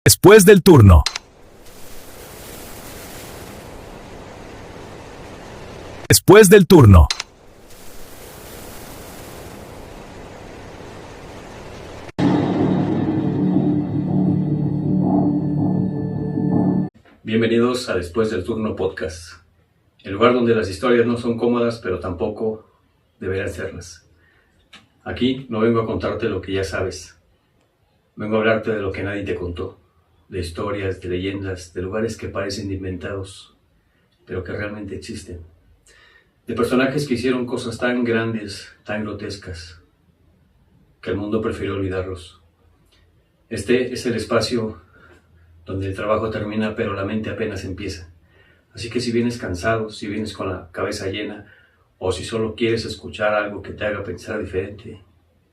Después del turno. Después del turno. Bienvenidos a Después del Turno Podcast, el lugar donde las historias no son cómodas, pero tampoco deberán serlas. Aquí no vengo a contarte lo que ya sabes, vengo a hablarte de lo que nadie te contó, de historias, de leyendas, de lugares que parecen inventados, pero que realmente existen, de personajes que hicieron cosas tan grandes, tan grotescas, que el mundo prefirió olvidarlos. Este es el espacio donde el trabajo termina, pero la mente apenas empieza. Así que si vienes cansado, si vienes con la cabeza llena, o si solo quieres escuchar algo que te haga pensar diferente,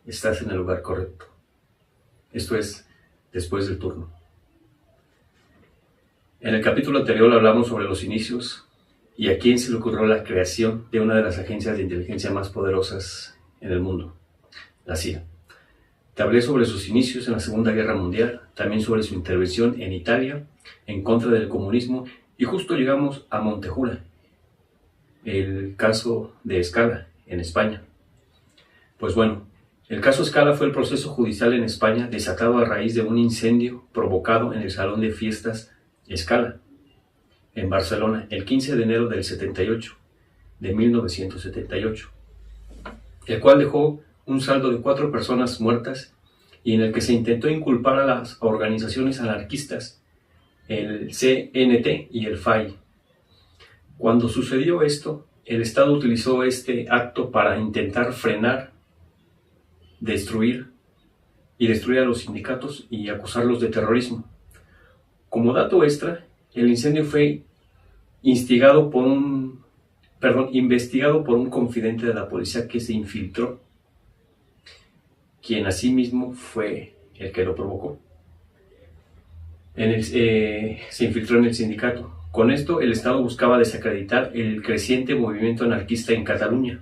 estás en el lugar correcto. Esto es Después del Turno. En el capítulo anterior hablamos sobre los inicios y a quién se le ocurrió la creación de una de las agencias de inteligencia más poderosas en el mundo, la CIA. Te hablé sobre sus inicios en la Segunda Guerra Mundial, también sobre su intervención en Italia en contra del comunismo y justo llegamos a Montejura, el caso de Scala en España. Pues bueno, el caso Scala fue el proceso judicial en España desatado a raíz de un incendio provocado en el salón de fiestas Scala en Barcelona el 15 de enero del 1978, el cual dejó un saldo de 4 personas muertas y en el que se intentó inculpar a las organizaciones anarquistas, el CNT y el FAI. Cuando sucedió esto, el Estado utilizó este acto para intentar frenar, destruir a los sindicatos y acusarlos de terrorismo. Como dato extra, el incendio fue investigado por un confidente de la policía que se infiltró, quien asimismo fue el que lo provocó. Se infiltró en el sindicato. Con esto, el Estado buscaba desacreditar el creciente movimiento anarquista en Cataluña.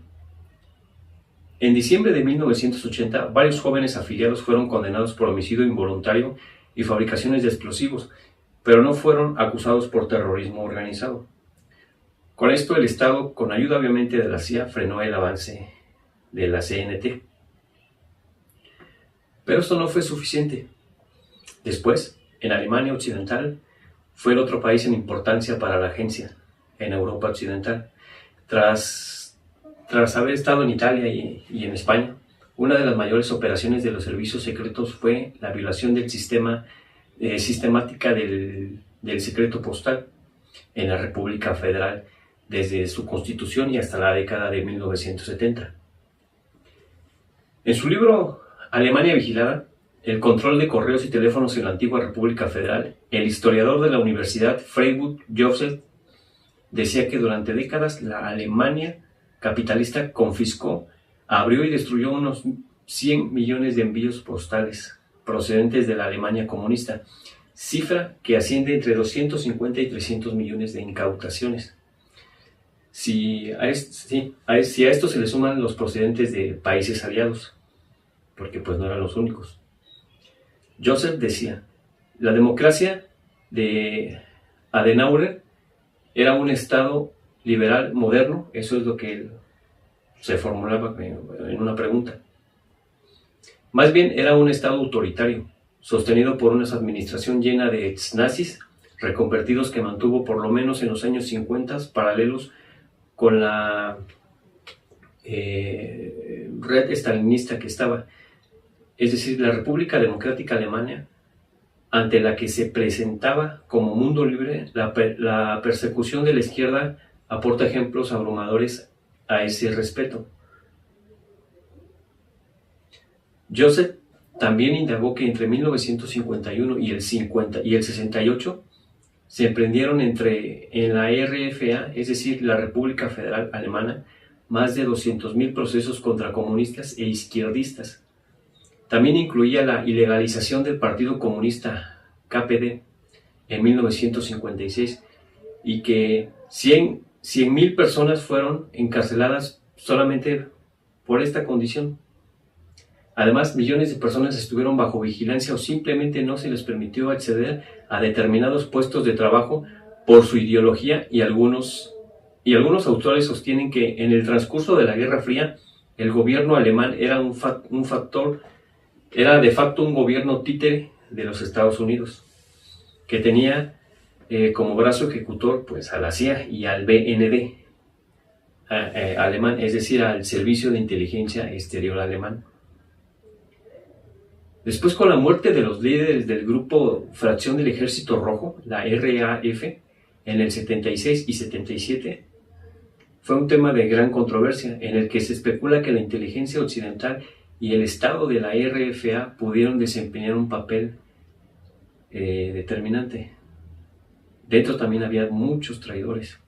En diciembre de 1980, varios jóvenes afiliados fueron condenados por homicidio involuntario y fabricaciones de explosivos, pero no fueron acusados por terrorismo organizado. Con esto, el Estado, con ayuda obviamente de la CIA, frenó el avance de la CNT. Pero esto no fue suficiente. Después, en Alemania Occidental, fue el otro país en importancia para la agencia, en Europa Occidental. Tras haber estado en Italia y en España, una de las mayores operaciones de los servicios secretos fue la violación del sistemática del secreto postal en la República Federal desde su constitución y hasta la década de 1970. En su libro Alemania Vigilada, el control de correos y teléfonos en la antigua República Federal, el historiador de la Universidad Freiburg, Joseph, decía que durante décadas la Alemania capitalista confiscó, abrió y destruyó unos 100 millones de envíos postales procedentes de la Alemania comunista, cifra que asciende entre 250 y 300 millones de incautaciones. Si a esto se le suman los procedentes de países aliados, porque pues no eran los únicos. Joseph decía, la democracia de Adenauer era un Estado liberal moderno, eso es lo que él se formulaba en una pregunta. Más bien era un Estado autoritario, sostenido por una administración llena de ex-nazis reconvertidos que mantuvo por lo menos en los años 50 paralelos con la red estalinista que estaba. Es decir, la República Democrática Alemana, ante la que se presentaba como mundo libre, la persecución de la izquierda aporta ejemplos abrumadores a ese respeto. Joseph también indagó que entre 1951 y el 68 se emprendieron en la RFA, es decir, la República Federal Alemana, más de 200.000 procesos contra comunistas e izquierdistas. También incluía la ilegalización del Partido Comunista KPD en 1956 y que 100.000 personas fueron encarceladas solamente por esta condición. Además, millones de personas estuvieron bajo vigilancia o simplemente no se les permitió acceder a determinados puestos de trabajo por su ideología y algunos autores sostienen que en el transcurso de la Guerra Fría el gobierno alemán era era de facto un gobierno títere de los Estados Unidos, que tenía como brazo ejecutor pues a la CIA y al BND alemán, es decir, al Servicio de Inteligencia Exterior alemán. Después, con la muerte de los líderes del grupo Fracción del Ejército Rojo, la RAF, en el 76 y 77, fue un tema de gran controversia, en el que se especula que la inteligencia occidental y el Estado de la RFA pudieron desempeñar un papel determinante. Dentro también había muchos traidores.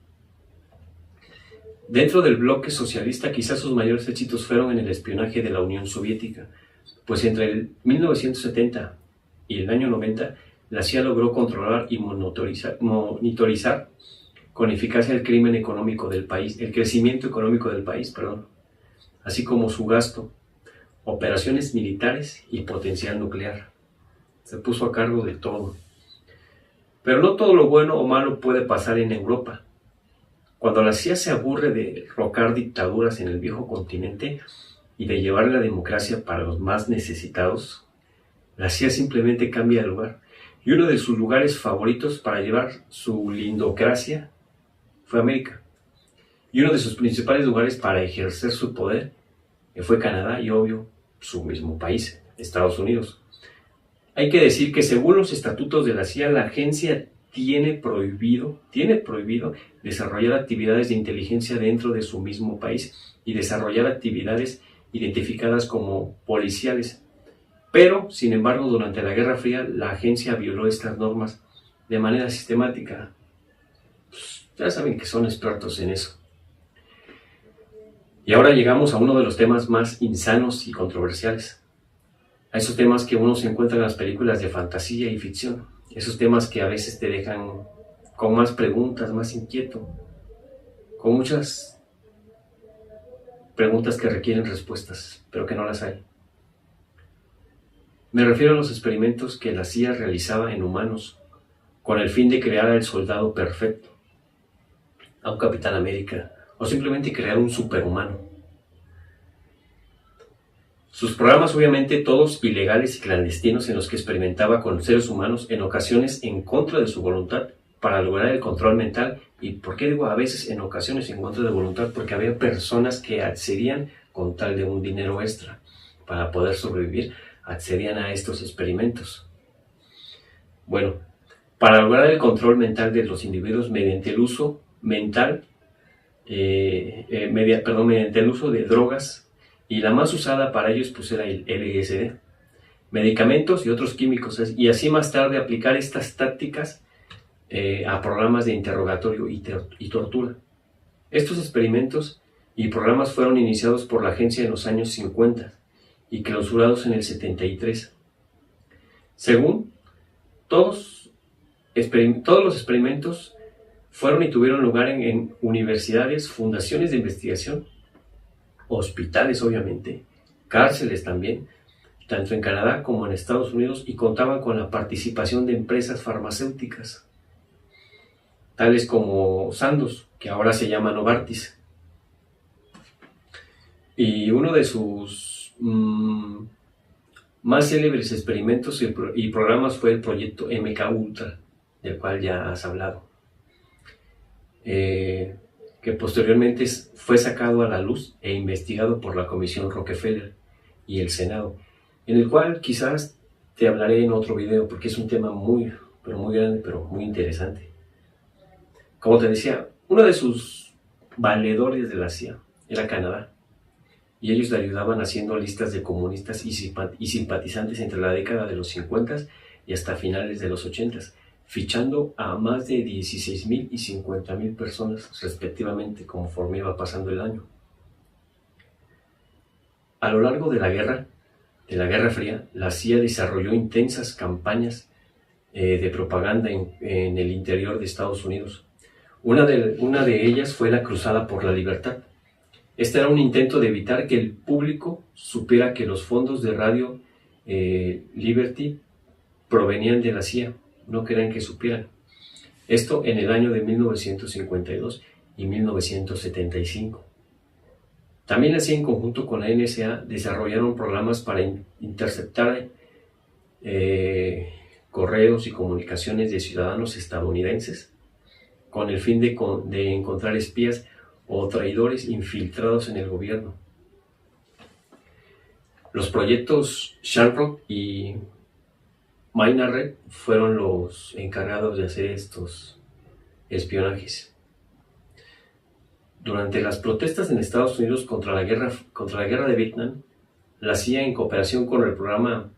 Dentro del bloque socialista, quizás sus mayores éxitos fueron en el espionaje de la Unión Soviética, pues entre el 1970 y el año 90, la CIA logró controlar y monitorizar con eficacia el crimen económico del país, el crecimiento económico del país, así como su gasto, operaciones militares y potencial nuclear. Se puso a cargo de todo. Pero no todo lo bueno o malo puede pasar en Europa. Cuando la CIA se aburre de derrocar dictaduras en el viejo continente y de llevar la democracia para los más necesitados, la CIA simplemente cambia de lugar. Y uno de sus lugares favoritos para llevar su lindocracia fue América. Y uno de sus principales lugares para ejercer su poder fue Canadá y, obvio, su mismo país, Estados Unidos. Hay que decir que según los estatutos de la CIA, la agencia tiene prohibido desarrollar actividades de inteligencia dentro de su mismo país y desarrollar actividades identificadas como policiales. Pero, sin embargo, durante la Guerra Fría, la agencia violó estas normas de manera sistemática. Pues, ya saben que son expertos en eso. Y ahora llegamos a uno de los temas más insanos y controversiales. A esos temas que uno se encuentra en las películas de fantasía y ficción. Esos temas que a veces te dejan con más preguntas, más inquieto, con muchas preguntas que requieren respuestas, pero que no las hay. Me refiero a los experimentos que la CIA realizaba en humanos con el fin de crear al soldado perfecto, a un Capitán América, o simplemente crear un superhumano. Sus programas, obviamente todos ilegales y clandestinos, en los que experimentaba con seres humanos, en ocasiones en contra de su voluntad, para lograr el control mental. ¿Y por qué digo a veces en ocasiones en contra de voluntad? Porque había personas que accedían con tal de un dinero extra para poder sobrevivir, accedían a estos experimentos. Bueno, para lograr el control mental de los individuos mediante el uso mediante el uso de drogas, y la más usada para ellos pues era el LSD, medicamentos y otros químicos, y así más tarde aplicar estas tácticas a programas de interrogatorio y tortura. Estos experimentos y programas fueron iniciados por la agencia en los años 50 y clausurados en el 73. Según todos los experimentos fueron y tuvieron lugar en universidades, fundaciones de investigación, hospitales obviamente, cárceles también, tanto en Canadá como en Estados Unidos, y contaban con la participación de empresas farmacéuticas, tales como Sandoz, que ahora se llama Novartis. Y uno de sus más célebres experimentos y programas fue el proyecto MK Ultra, del cual ya has hablado, que posteriormente fue sacado a la luz e investigado por la Comisión Rockefeller y el Senado, en el cual quizás te hablaré en otro video, porque es un tema muy grande, pero muy interesante. Como te decía, uno de sus valedores de la CIA era Canadá, y ellos le ayudaban haciendo listas de comunistas y simpatizantes entre la década de los 50 y hasta finales de los 80, fichando a más de 16,000 y 50,000 personas respectivamente conforme iba pasando el año. A lo largo de la Guerra Fría, la CIA desarrolló intensas campañas de propaganda en el interior de Estados Unidos. Una de ellas fue la Cruzada por la Libertad, Este era un intento de evitar que el público supiera que los fondos de Radio Liberty provenían de la CIA. No querían que supieran. Esto en el año de 1952 y 1975. También así, en conjunto con la NSA, desarrollaron programas para interceptar correos y comunicaciones de ciudadanos estadounidenses con el fin de encontrar espías o traidores infiltrados en el gobierno. Los proyectos Shamrock y Minarret fueron los encargados de hacer estos espionajes. Durante las protestas en Estados Unidos contra la guerra de Vietnam, la CIA, en cooperación con el programa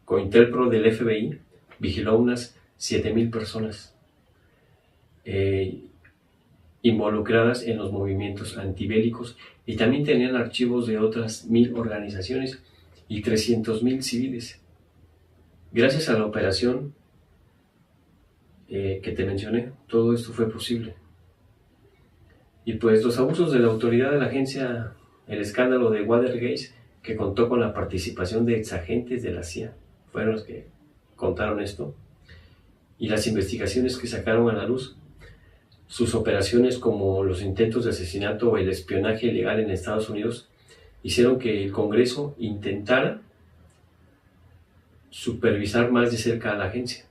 COINTELPRO del FBI, vigiló unas 7,000 personas involucradas en los movimientos antibélicos, y también tenían archivos de otras 1,000 organizaciones y 300,000 civiles. Gracias a la operación que te mencioné, todo esto fue posible. Y pues los abusos de la autoridad de la agencia, el escándalo de Watergate, que contó con la participación de exagentes de la CIA, fueron los que contaron esto, y las investigaciones que sacaron a la luz, sus operaciones como los intentos de asesinato o el espionaje ilegal en Estados Unidos, hicieron que el Congreso intentara supervisar más de cerca a la agencia,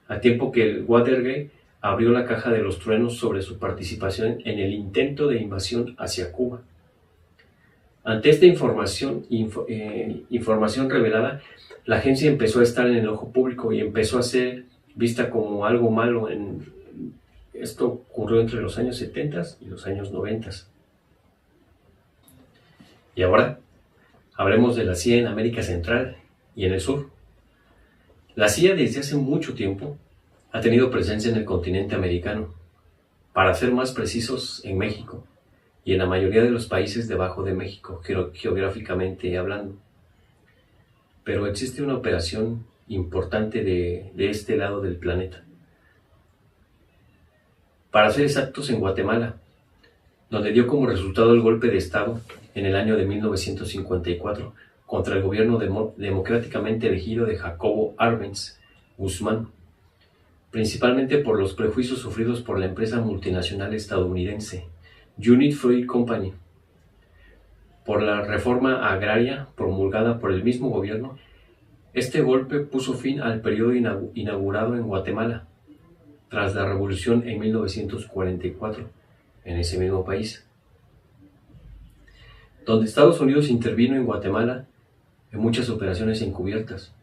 a tiempo que el Watergate abrió la caja de los truenos sobre su participación en el intento de invasión hacia Cuba. Ante esta información revelada, la agencia empezó a estar en el ojo público y empezó a ser vista como algo malo. Esto ocurrió entre los años 70 y los años 90. Y ahora hablemos de la CIA en América Central y en el sur. La CIA desde hace mucho tiempo ha tenido presencia en el continente americano, para ser más precisos en México y en la mayoría de los países debajo de México, geográficamente hablando. Pero existe una operación importante de este lado del planeta. Para ser exactos, en Guatemala, donde dio como resultado el golpe de Estado en el año de 1954 contra el gobierno democráticamente elegido de Jacobo Arbenz Guzmán, principalmente por los prejuicios sufridos por la empresa multinacional estadounidense United Fruit Company, por la reforma agraria promulgada por el mismo gobierno. Este golpe puso fin al periodo inaugurado en Guatemala tras la revolución en 1944 en ese mismo país, donde Estados Unidos intervino en Guatemala en muchas operaciones encubiertas.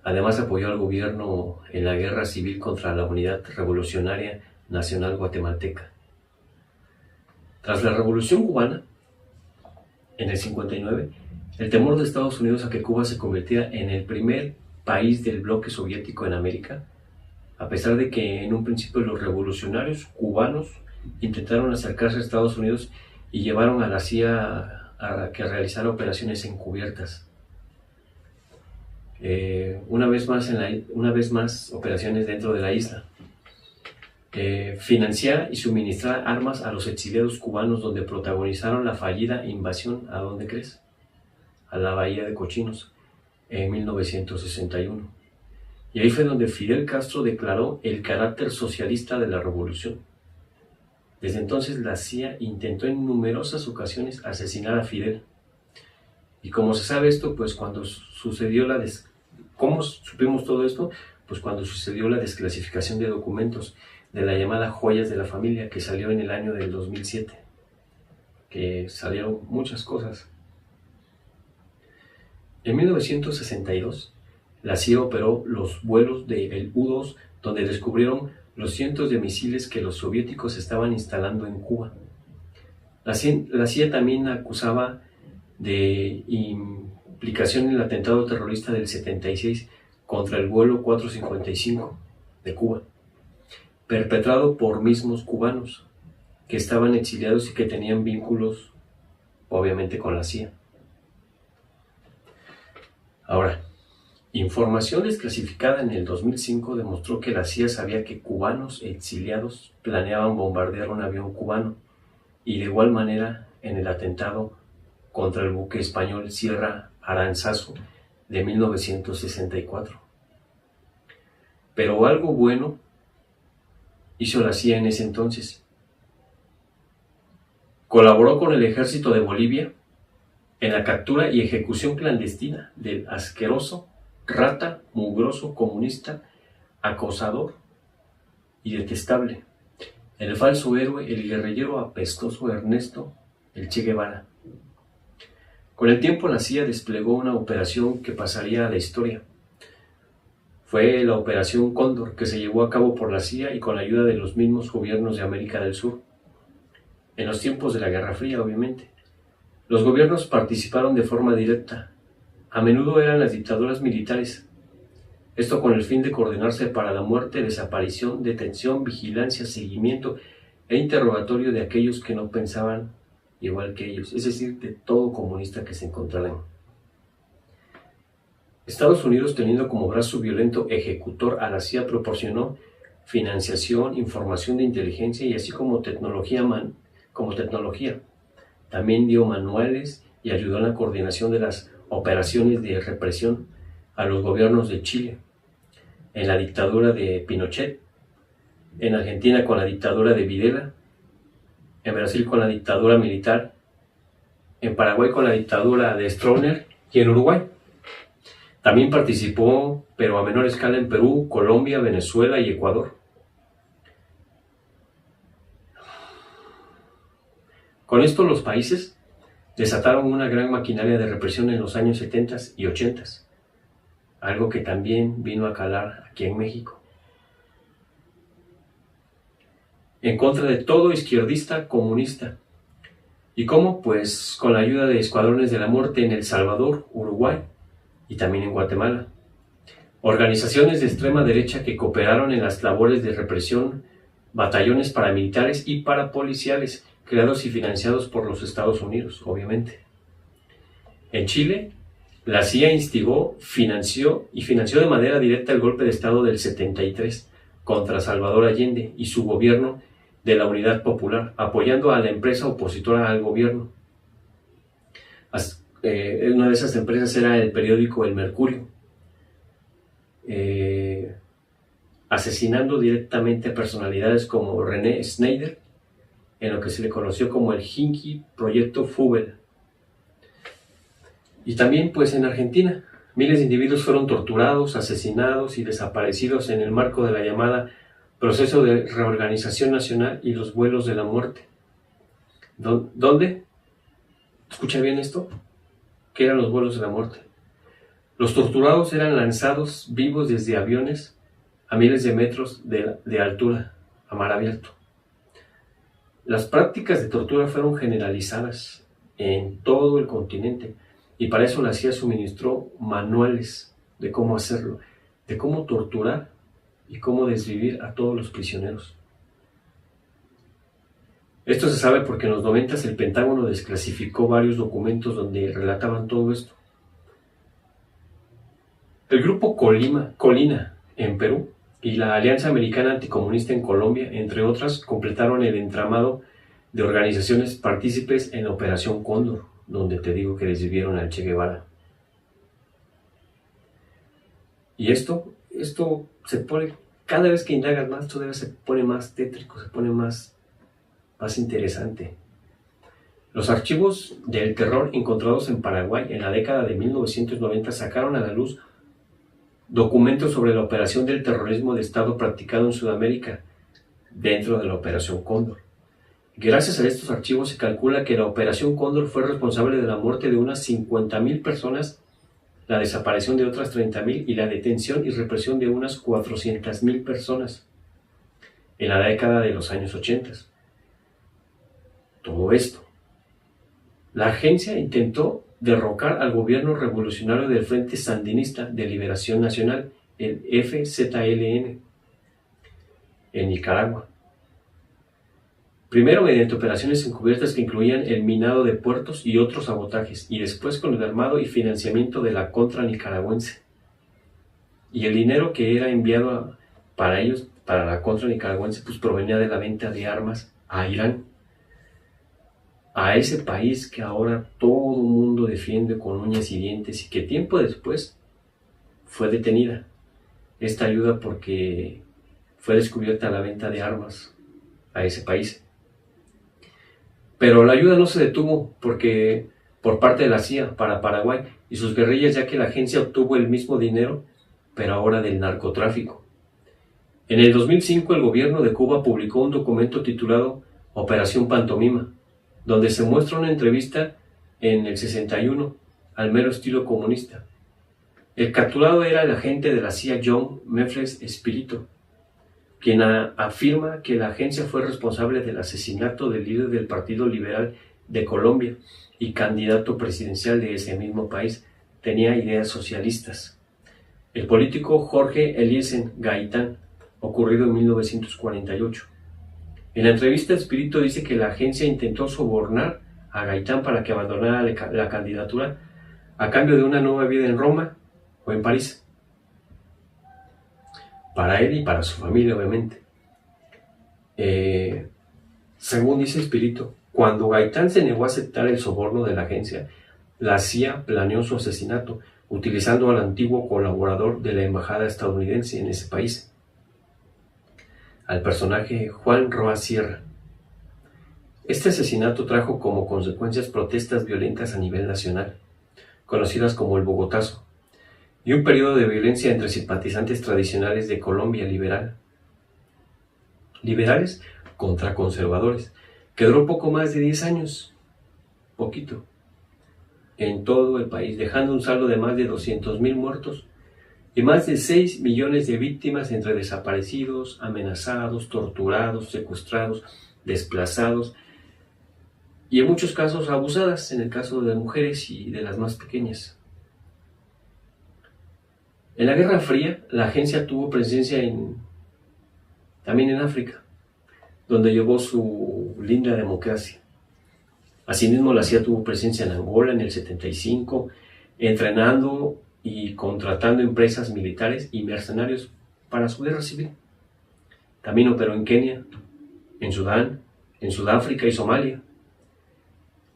Además, apoyó al gobierno en la guerra civil contra la Unidad Revolucionaria Nacional Guatemalteca. Tras la Revolución Cubana, en el 59, el temor de Estados Unidos a que Cuba se convirtiera en el primer país del bloque soviético en América, a pesar de que en un principio los revolucionarios cubanos intentaron acercarse a Estados Unidos y llevaron a la CIA a que realizara operaciones encubiertas. Una vez más operaciones dentro de la isla. Financiar y suministrar armas a los exiliados cubanos, donde protagonizaron la fallida invasión, ¿a dónde crees? A la Bahía de Cochinos, en 1961. Y ahí fue donde Fidel Castro declaró el carácter socialista de la revolución. Desde entonces la CIA intentó en numerosas ocasiones asesinar a Fidel. Y como se sabe esto, pues cuando sucedió ¿cómo supimos todo esto? Pues cuando sucedió la desclasificación de documentos de la llamada Joyas de la Familia, que salió en el año del 2007, que salieron muchas cosas. En 1962, la CIA operó los vuelos del U-2, donde descubrieron los cientos de misiles que los soviéticos estaban instalando en Cuba. La CIA también acusaba de implicación en el atentado terrorista del 76 contra el vuelo 455 de Cuba, perpetrado por mismos cubanos que estaban exiliados y que tenían vínculos, obviamente, con la CIA. Ahora, Información desclasificada en el 2005 demostró que la CIA sabía que cubanos exiliados planeaban bombardear un avión cubano y de igual manera en el atentado contra el buque español Sierra Aránzazu de 1964. Pero algo bueno hizo la CIA en ese entonces. Colaboró con el ejército de Bolivia en la captura y ejecución clandestina del asqueroso, rata, mugroso, comunista, acosador y detestable, el falso héroe, el guerrillero apestoso Ernesto el Che Guevara. Con el tiempo la CIA desplegó una operación que pasaría a la historia. Fue la Operación Cóndor, que se llevó a cabo por la CIA y con la ayuda de los mismos gobiernos de América del Sur. En los tiempos de la Guerra Fría, obviamente. Los gobiernos participaron de forma directa. A menudo eran las dictaduras militares. Esto con el fin de coordinarse para la muerte, desaparición, detención, vigilancia, seguimiento e interrogatorio de aquellos que no pensaban igual que ellos, es decir, de todo comunista que se encontraran. Estados Unidos, teniendo como brazo violento ejecutor a la CIA, proporcionó financiación, información de inteligencia y así como tecnología. También dio manuales y ayudó en la coordinación de las operaciones de represión a los gobiernos de Chile, en la dictadura de Pinochet, en Argentina con la dictadura de Videla, en Brasil con la dictadura militar, en Paraguay con la dictadura de Stroessner y en Uruguay. También participó, pero a menor escala, en Perú, Colombia, Venezuela y Ecuador. Con esto los países desataron una gran maquinaria de represión en los años 70 y 80, algo que también vino a calar aquí en México. En contra de todo izquierdista comunista. ¿Y cómo? Pues con la ayuda de escuadrones de la muerte en El Salvador, Uruguay y también en Guatemala. Organizaciones de extrema derecha que cooperaron en las labores de represión, batallones paramilitares y parapoliciales, creados y financiados por los Estados Unidos, obviamente. En Chile, la CIA instigó, financió de manera directa el golpe de Estado del 73 contra Salvador Allende y su gobierno de la Unidad Popular, apoyando a la empresa opositora al gobierno. Una de esas empresas era el periódico El Mercurio, asesinando directamente a personalidades como René Schneider, en lo que se le conoció como el Hinky Proyecto Fubel. Y también pues en Argentina, miles de individuos fueron torturados, asesinados y desaparecidos en el marco de la llamada Proceso de Reorganización Nacional y los vuelos de la muerte. ¿Dónde? Escucha bien esto. ¿Qué eran los vuelos de la muerte? Los torturados eran lanzados vivos desde aviones a miles de metros de altura, a mar abierto. Las prácticas de tortura fueron generalizadas en todo el continente y para eso la CIA suministró manuales de cómo hacerlo, de cómo torturar y cómo desvivir a todos los prisioneros. Esto se sabe porque en los 90 el Pentágono desclasificó varios documentos donde relataban todo esto. El grupo Colina en Perú y la Alianza Americana Anticomunista en Colombia, entre otras, completaron el entramado de organizaciones partícipes en la Operación Cóndor, donde te digo que desvivieron al Che Guevara. Y esto se pone, cada vez que indagas más, todavía se pone más tétrico, se pone más interesante. Los archivos del terror encontrados en Paraguay en la década de 1990 sacaron a la luz documentos sobre la operación del terrorismo de Estado practicado en Sudamérica dentro de la Operación Cóndor. Gracias a estos archivos se calcula que la Operación Cóndor fue responsable de la muerte de unas 50,000 personas, la desaparición de otras 30,000 y la detención y represión de unas 400,000 personas en la década de los años 80. Todo esto. La agencia intentó derrocar al gobierno revolucionario del Frente Sandinista de Liberación Nacional, el FZLN, en Nicaragua. Primero mediante operaciones encubiertas que incluían el minado de puertos y otros sabotajes, y después con el armado y financiamiento de la contra nicaragüense. Y el dinero que era enviado para ellos, para la contra nicaragüense, pues provenía de la venta de armas a Irán, a ese país que ahora todo el mundo defiende con uñas y dientes y que tiempo después fue detenida esta ayuda porque fue descubierta la venta de armas a ese país. Pero la ayuda no se detuvo porque por parte de la CIA para Paraguay y sus guerrillas, ya que la agencia obtuvo el mismo dinero, pero ahora del narcotráfico. En el 2005 el gobierno de Cuba publicó un documento titulado Operación Pantomima, donde se muestra una entrevista en el 61 al mero estilo comunista. El capturado era el agente de la CIA John Mefles Espirito, quien afirma que la agencia fue responsable del asesinato del líder del Partido Liberal de Colombia y candidato presidencial de ese mismo país. Tenía ideas socialistas. El político Jorge Eliezer Gaitán, ocurrido en 1948. En la entrevista, Espirito dice que la agencia intentó sobornar a Gaitán para que abandonara la candidatura a cambio de una nueva vida en Roma o en París. Para él y para su familia, obviamente. Según dice Espirito, cuando Gaitán se negó a aceptar el soborno de la agencia, la CIA planeó su asesinato, utilizando al antiguo colaborador de la embajada estadounidense en ese país, al personaje Juan Roa Sierra. Este asesinato trajo como consecuencias protestas violentas a nivel nacional, conocidas como el Bogotazo, y un periodo de violencia entre simpatizantes tradicionales de Colombia liberales contra conservadores, que duró poco más de 10 años, poquito, en todo el país, dejando un saldo de más de 200,000 muertos y más de 6 millones de víctimas entre desaparecidos, amenazados, torturados, secuestrados, desplazados y en muchos casos abusadas, en el caso de mujeres y de las más pequeñas. En la Guerra Fría, la agencia tuvo presencia también en África, donde llevó su linda democracia. Asimismo, la CIA tuvo presencia en Angola en el 75, entrenando y contratando empresas militares y mercenarios para su guerra civil. También operó en Kenia, en Sudán, en Sudáfrica y Somalia.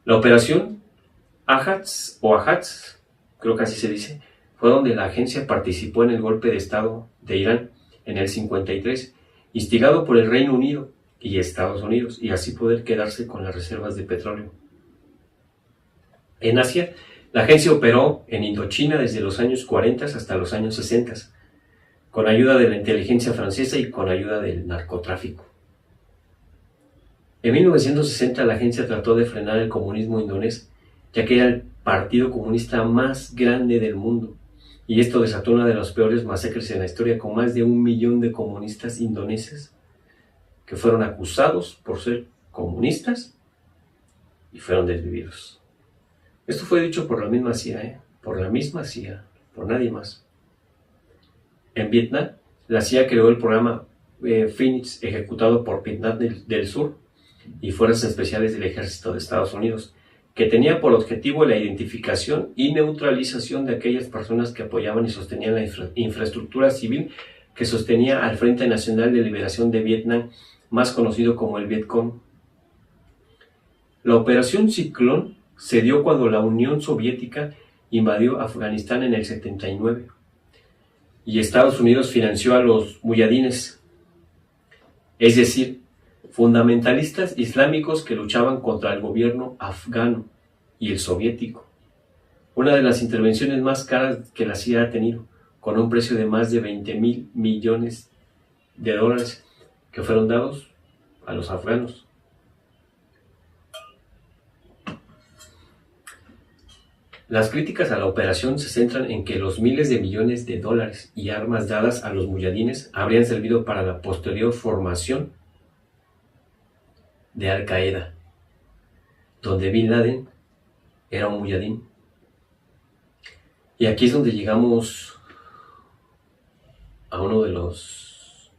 La operación Ajax, creo que así se dice, fue donde la agencia participó en el golpe de Estado de Irán en el 53, instigado por el Reino Unido y Estados Unidos, y así poder quedarse con las reservas de petróleo. En Asia, la agencia operó en Indochina desde los años 40 hasta los años 60, con ayuda de la inteligencia francesa y con ayuda del narcotráfico. En 1960 la agencia trató de frenar el comunismo indonés, ya que era el partido comunista más grande del mundo, y esto desató una de las peores masacres en la historia, con más de 1 millón de comunistas indoneses que fueron acusados por ser comunistas y fueron desvividos. Esto fue dicho por la misma CIA, por nadie más. En Vietnam, la CIA creó el programa Phoenix, ejecutado por Vietnam del Sur y Fuerzas Especiales del Ejército de Estados Unidos, que tenía por objetivo la identificación y neutralización de aquellas personas que apoyaban y sostenían la infraestructura civil que sostenía al Frente Nacional de Liberación de Vietnam, más conocido como el Vietcong. La Operación Ciclón se dio cuando la Unión Soviética invadió Afganistán en el 79 y Estados Unidos financió a los muyadines, es decir, fundamentalistas islámicos que luchaban contra el gobierno afgano y el soviético. Una de las intervenciones más caras que la CIA ha tenido, con un precio de más de 20,000 millones de dólares que fueron dados a los afganos. Las críticas a la operación se centran en que los miles de millones de dólares y armas dadas a los muyadines habrían servido para la posterior formación de Al Qaeda, donde Bin Laden era un muyadín. Y aquí es donde llegamos a uno de los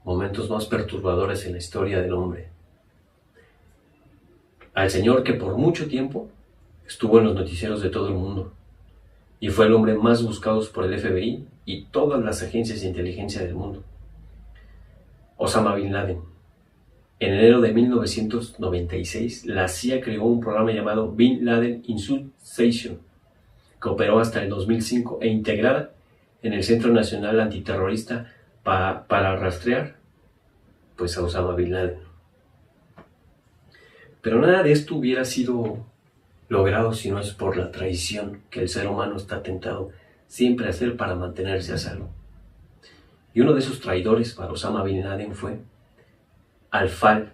momentos más perturbadores en la historia del hombre. Al señor que por mucho tiempo estuvo en los noticieros de todo el mundo y fue el hombre más buscado por el FBI y todas las agencias de inteligencia del mundo. Osama Bin Laden. En enero de 1996, la CIA creó un programa llamado Bin Laden Insurrection, que operó hasta el 2005 e integrada en el Centro Nacional Antiterrorista para rastrear pues, a Osama Bin Laden. Pero nada de esto hubiera sido logrado si no es por la traición que el ser humano está tentado siempre a hacer para mantenerse a salvo. Y uno de esos traidores para Osama Bin Laden fue Al-Fayl.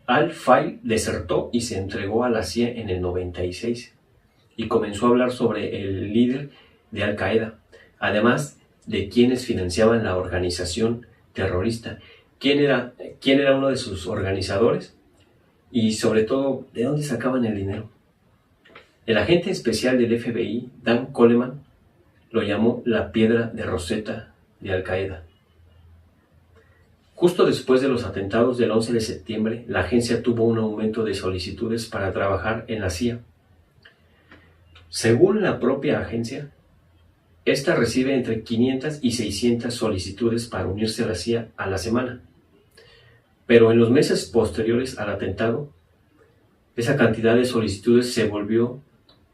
Al-Fayl desertó y se entregó a la CIA en el 96 y comenzó a hablar sobre el líder de Al-Qaeda, además de quienes financiaban la organización terrorista, quién era uno de sus organizadores y sobre todo de dónde sacaban el dinero. El agente especial del FBI, Dan Coleman, lo llamó la piedra de Rosetta de Al-Qaeda. Justo después de los atentados del 11 de septiembre, la agencia tuvo un aumento de solicitudes para trabajar en la CIA. Según la propia agencia, esta recibe entre 500 y 600 solicitudes para unirse a la CIA a la semana. Pero en los meses posteriores al atentado, esa cantidad de solicitudes se volvió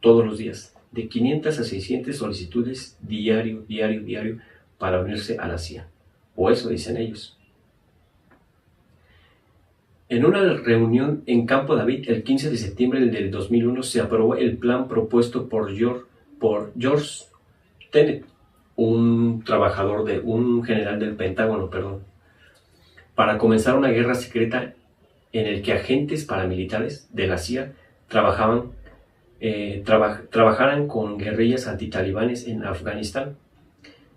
todos los días, de 500 a 600 solicitudes diario para unirse a la CIA, o eso dicen ellos. En una reunión en Campo David el 15 de septiembre del 2001 se aprobó el plan propuesto por George Tenet, un general del Pentágono, para comenzar una guerra secreta en el que agentes paramilitares de la CIA trabajaran con guerrillas antitalibanes en Afganistán.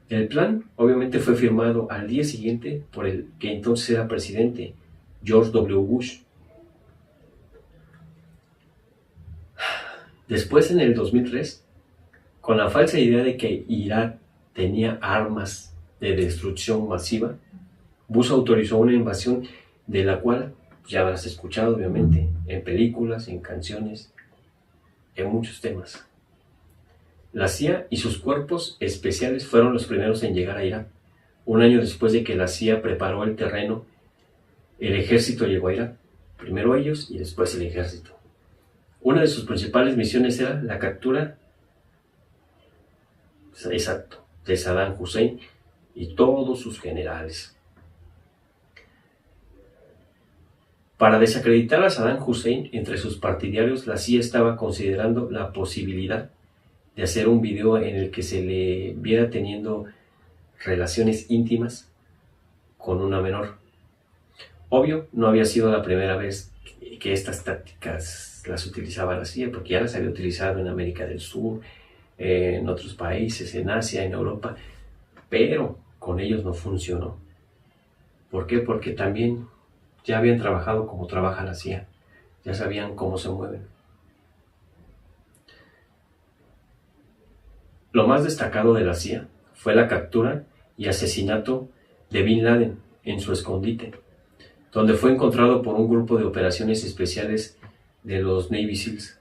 El plan obviamente fue firmado al día siguiente por el que entonces era presidente, George W. Bush. Después, en el 2003, con la falsa idea de que Irak tenía armas de destrucción masiva, Bush autorizó una invasión de la cual ya habrás escuchado, obviamente, en películas, en canciones, en muchos temas. La CIA y sus cuerpos especiales fueron los primeros en llegar a Irak. Un año después de que la CIA preparó el terreno, el ejército llegó a Irak. Primero ellos y después el ejército. Una de sus principales misiones era la captura de Saddam Hussein y todos sus generales. Para desacreditar a Saddam Hussein entre sus partidarios, la CIA estaba considerando la posibilidad de hacer un video en el que se le viera teniendo relaciones íntimas con una menor. Obvio, no había sido la primera vez que estas tácticas las utilizaba la CIA, porque ya las había utilizado en América del Sur, en otros países, en Asia, en Europa, pero con ellos no funcionó. ¿Por qué? Porque también ya habían trabajado como trabaja la CIA, ya sabían cómo se mueven. Lo más destacado de la CIA fue la captura y asesinato de Bin Laden en su escondite, donde fue encontrado por un grupo de operaciones especiales de los Navy SEALs.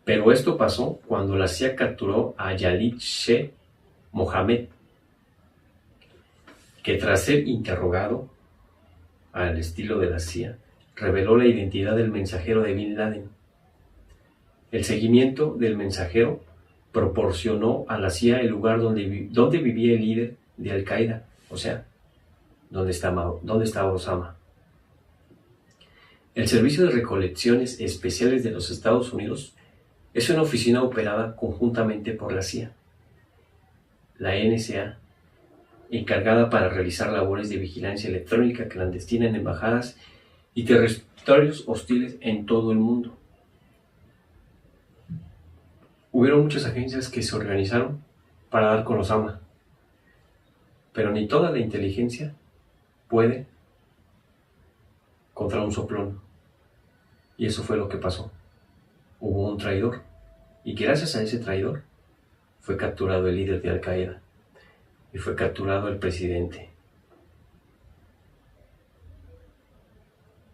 Pero esto pasó cuando la CIA capturó a Khalid Sheikh Mohammed, que tras ser interrogado al estilo de la CIA, reveló la identidad del mensajero de Bin Laden. El seguimiento del mensajero proporcionó a la CIA el lugar donde vivía el líder de Al-Qaeda, o sea, donde estaba Osama. El Servicio de Recolecciones Especiales de los Estados Unidos es una oficina operada conjuntamente por la CIA, la NSA, encargada para realizar labores de vigilancia electrónica clandestina en embajadas y territorios hostiles en todo el mundo. Hubieron muchas agencias que se organizaron para dar con Osama, pero ni toda la inteligencia puede contra un soplón. Y eso fue lo que pasó. Hubo un traidor, y gracias a ese traidor fue capturado el líder de Al-Qaeda y fue capturado el presidente.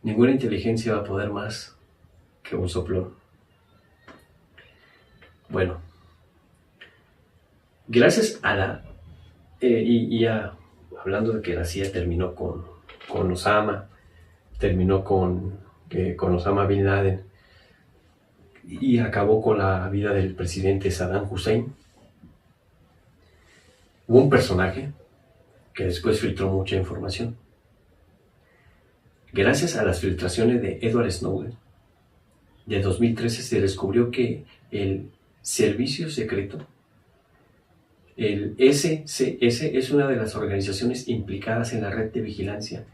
Ninguna inteligencia va a poder más que un soplón. Bueno, gracias a la... hablando de que la CIA terminó con Osama, terminó con Osama Bin Laden y acabó con la vida del presidente Saddam Hussein. Hubo un personaje que después filtró mucha información. Gracias a las filtraciones de Edward Snowden, de 2013 se descubrió que el servicio secreto, el SCS, es una de las organizaciones implicadas en la red de vigilancia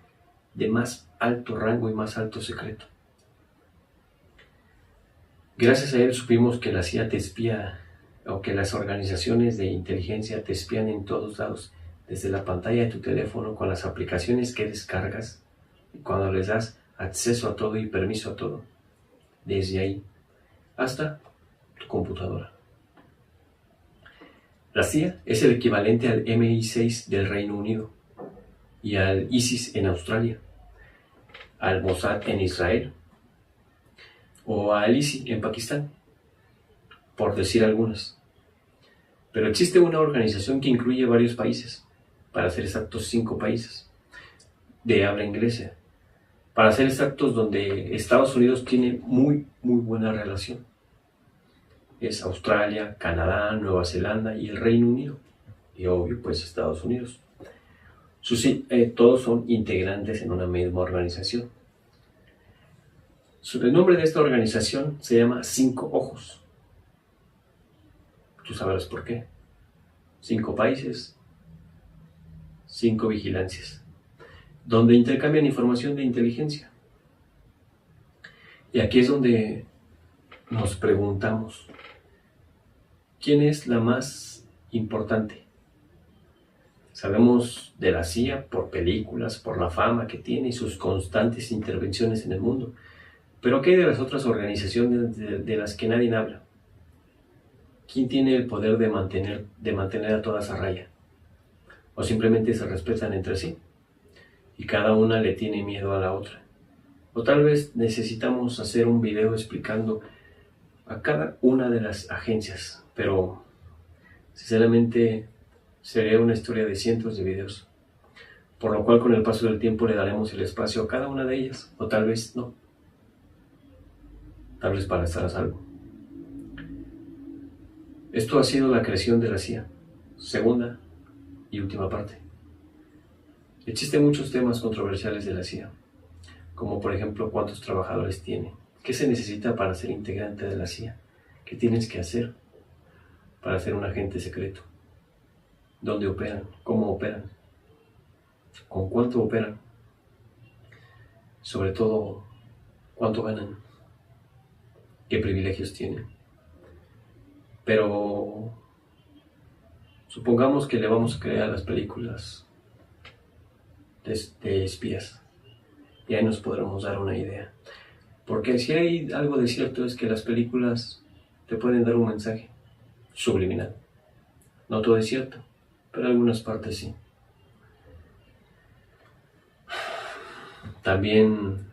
de más alto rango y más alto secreto. Gracias a él supimos que la CIA te espía, o que las organizaciones de inteligencia te espían en todos lados, desde la pantalla de tu teléfono con las aplicaciones que descargas, y cuando les das acceso a todo y permiso a todo, desde ahí hasta tu computadora. La CIA es el equivalente al MI6 del Reino Unido y al ISIS en Australia, al Mossad en Israel o al ISI en Pakistán, por decir algunas. Pero existe una organización que incluye varios países, para ser exactos 5 países, de habla inglesa, para ser exactos donde Estados Unidos tiene muy buena relación. Es Australia, Canadá, Nueva Zelanda y el Reino Unido. Y obvio, pues Estados Unidos. Todos son integrantes en una misma organización. El nombre de esta organización se llama 5 Ojos. Tú sabrás por qué. 5 países, 5 vigilancias, donde intercambian información de inteligencia. Y aquí es donde nos preguntamos, ¿quién es la más importante? Sabemos de la CIA por películas, por la fama que tiene y sus constantes intervenciones en el mundo. Pero ¿qué hay de las otras organizaciones de las que nadie habla? ¿Quién tiene el poder de mantener a todas a raya? ¿O simplemente se respetan entre sí? Y cada una le tiene miedo a la otra. O tal vez necesitamos hacer un video explicando a cada una de las agencias, pero sinceramente sería una historia de cientos de videos, por lo cual con el paso del tiempo le daremos el espacio a cada una de ellas, o tal vez no, tal vez para estar a salvo. Esto ha sido la creación de la CIA, segunda y última parte. Existen muchos temas controversiales de la CIA, como por ejemplo cuántos trabajadores tiene, qué se necesita para ser integrante de la CIA, qué tienes que hacer para ser un agente secreto, dónde operan, cómo operan, con cuánto operan, sobre todo cuánto ganan, qué privilegios tienen. Pero supongamos que le vamos a crear las películas de espías y ahí nos podremos dar una idea. Porque si hay algo de cierto es que las películas te pueden dar un mensaje subliminal. No todo es cierto, pero algunas partes sí. También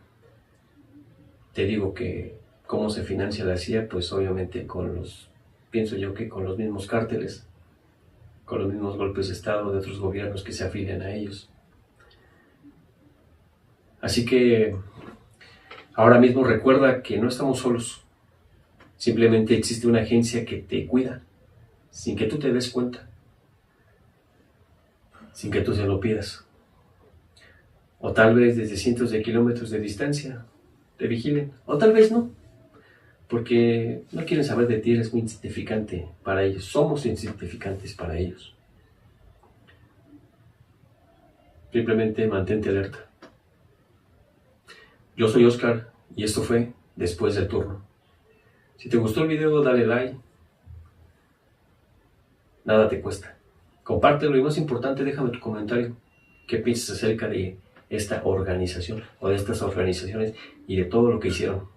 te digo que cómo se financia la CIA, pues obviamente pienso yo que con los mismos cárteles, con los mismos golpes de estado de otros gobiernos que se afilian a ellos. Así que ahora mismo recuerda que no estamos solos. Simplemente existe una agencia que te cuida, sin que tú te des cuenta, sin que tú se lo pidas. O tal vez desde cientos de kilómetros de distancia te vigilen, o tal vez no, porque no quieren saber de ti, eres muy insignificante para ellos, somos insignificantes para ellos. Simplemente mantente alerta. Yo soy Oscar y esto fue Después del Turno. Si te gustó el video, dale like. Nada te cuesta. Compártelo y más importante, déjame tu comentario. ¿Qué piensas acerca de esta organización o de estas organizaciones y de todo lo que hicieron?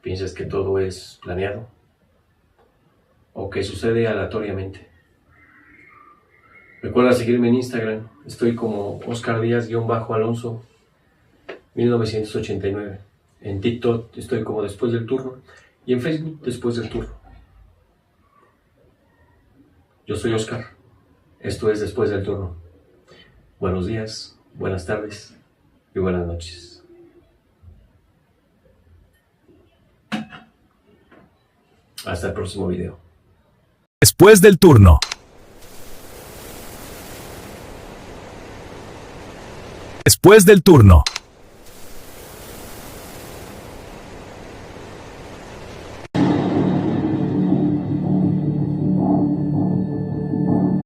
¿Piensas que todo es planeado o que sucede aleatoriamente? Recuerda seguirme en Instagram. Estoy como Oscar Díaz-Alonso 1989. En TikTok estoy como Después del Turno. Y en Facebook Después del Turno. Yo soy Oscar. Esto es Después del Turno. Buenos días, buenas tardes y buenas noches. Hasta el próximo video. Después del turno. Después del turno.